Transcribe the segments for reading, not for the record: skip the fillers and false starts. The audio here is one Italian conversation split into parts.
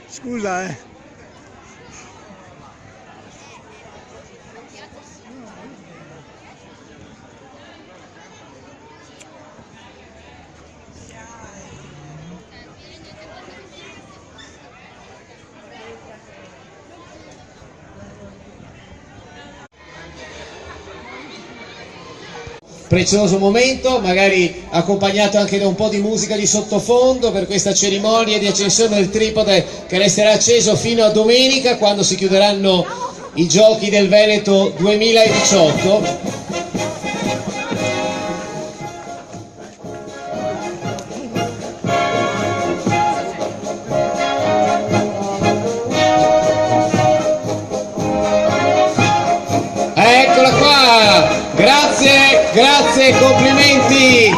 Scusa, Prezioso momento, magari accompagnato anche da un po' di musica di sottofondo per questa cerimonia di accensione del tripode che resterà acceso fino a domenica, quando si chiuderanno i Giochi del Veneto 2018. Eccola qua, grazie, complimenti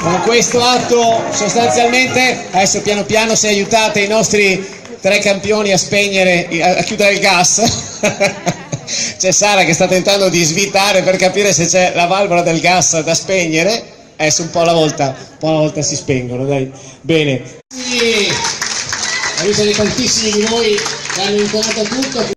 con questo atto. Sostanzialmente adesso piano piano, se aiutate i nostri 3 campioni a spegnere, a chiudere il gas. C'è Sara che sta tentando di svitare per capire se c'è la valvola del gas da spegnere. Adesso un po' alla volta si spengono, dai. Bene, aiutano tantissimi di voi che hanno intonato tutto.